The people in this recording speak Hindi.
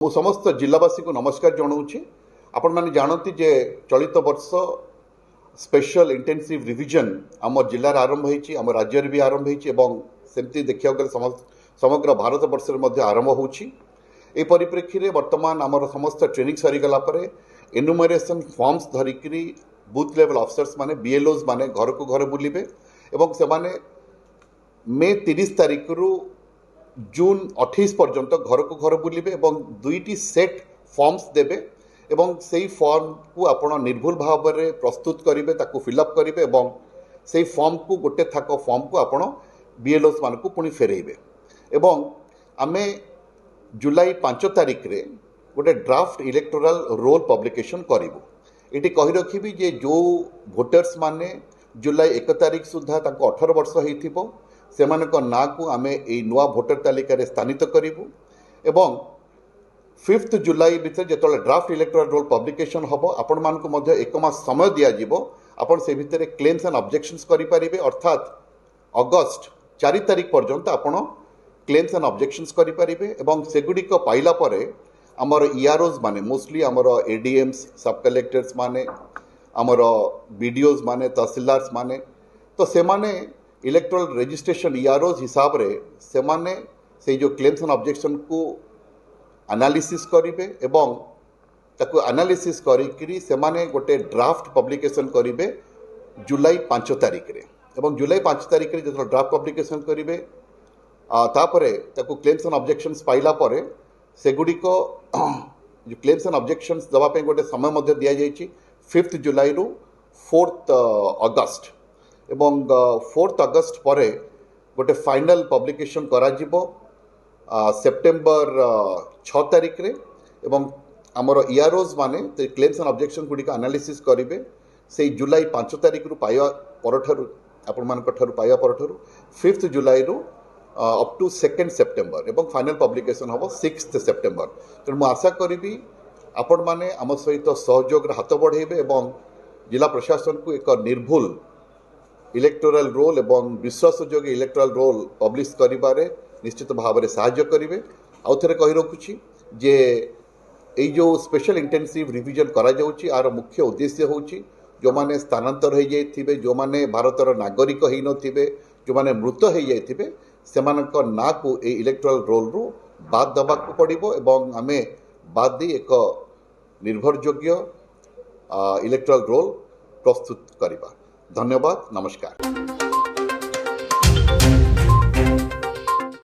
मु समस्त जिलावासी को नमस्कार जनाऊँगी। आपण मैंने जानती जे चलित वर्ष स्पेशल इंटेंसिव रिविजन आम जिलार आरंभ होती आम राज्य भी आरंभ होती देखा गले समग्र भारत वर्ष में आरंभ होची। ए परिप्रेक्षी रे वर्तमान आमर समस्त ट्रेनिंग सरीगला पर एनुमरेशन फॉर्म्स धरिकी बूथ लेवल ऑफिसर्स माने बीएलओज माने घर को घर बुलिबे एवं से माने मे 30 तारिख रु जून 28 पर्यंत घर को घर बुलिबे एवं दुईटी सेट फॉर्म्स देबे एवं सेही फॉर्म को आपण निर्भुल भाव में प्रस्तुत करेंगे ताकू फिलअप करेंगे एवं सेही फॉर्म को गोटे थाक फॉर्म को आपण बीएलओस मान को पुणी फेरेबे एवं आमे जुलाई 5 तारिख रे गोटे ड्राफ्ट इलेक्टोरल रोल पब्लिकेशन करूँ। ये कही रखी जे जो भोटर्स माने जुलाई 1 तारिख सुधा 18 वर्ष हो सेमानक ना को आमे ए नुआ भोटर तालिका रे स्थानित करूँ एवं 5 जुलाई भितर जो ड्राफ्ट इलेक्टोरल रोल पब्लिकेशन हम आपण मान को एक मास समय दिज्व आपण से भितर क्लेम्स एंड ऑब्जेक्शंस करें अर्थात अगस्त 4 तारिख पर्यंत आपण क्लेम्स एंड ऑब्जेक्शंस करें एवं सेगुड़िक पाइला परे आमर ईआरओज माने मोस्टली आमर एडीएम्स सब कलेक्टर्स माने आमर बीडीओज माने तहसीलदार्स माने तो से माने इलेक्टोरल रजिस्ट्रेशन ईआरओज हिसाब रे से माने से जो क्लेम्स एंड ऑब्जेक्शन को एनालिसिस करेंगे एवं ताकू एनालिसिस करी से माने गोटे ड्राफ्ट पब्लिकेशन करेंगे जुलाई 5 तारिख रे एवं जुलाई 5 तारिख रे जो ड्राफ्ट पब्लिकेशन करेंगे तापरे ताकू क्लेम्स एंड ऑब्जेक्शंस पाइला परे सेगुड़िक जो क्लेम्स एंड ऑब्जेक्शंस दवाई गोटे समय मध्य दि जाइए 5 जुलाई रु 4 अगस्त एवं 4 अगस्त पर गोटे फाइनल पब्लिकेशन करा जिवो सेप्टेम्बर 6 तारिख रे एवं आमर ईआरओज माने क्लेम्स एंड ऑब्जेक्शन गुड़िक एनालिसिस करेंगे से जुलाई 5 तारिख रु पाइबा परठारु आपण मानक ठारु पाइबा परठारु 5 जुलाई रु अप टू 2 सेप्टेम्बर एवं फाइनल पब्लिकेशन हम 6 सेप्टेम्बर। तेणु मुझे आशा करी आपण माने आम सहित सहयोग हाथ बढ़ेबे एवं जिला प्रशासन को एक निर्भुल इलेक्टोरल रोल एवं विश्वासयोग्य इलेक्टोरल रोल पब्लिश करिबारे निश्चित भाव में साहाय्य करेंगे। आउ थे कही रखुची जे ये जो स्पेशल इंटेंसिव रिविजन करा जाउची आर मुख्य उद्देश्य होची जो माने स्थानांतर हो जाइथिबे जो माने भारतर नागरिक होई नथिबे जो माने मृत हो जाइथिबे सेमानक ना को ए इलेक्टोरल रोल रु बाद दबाक पड़िबो एवं आमे बाद दी एक निर्भरयोग्य इलेक्टोरल रोल प्रस्तुत करिबा। धन्यवाद, नमस्कार।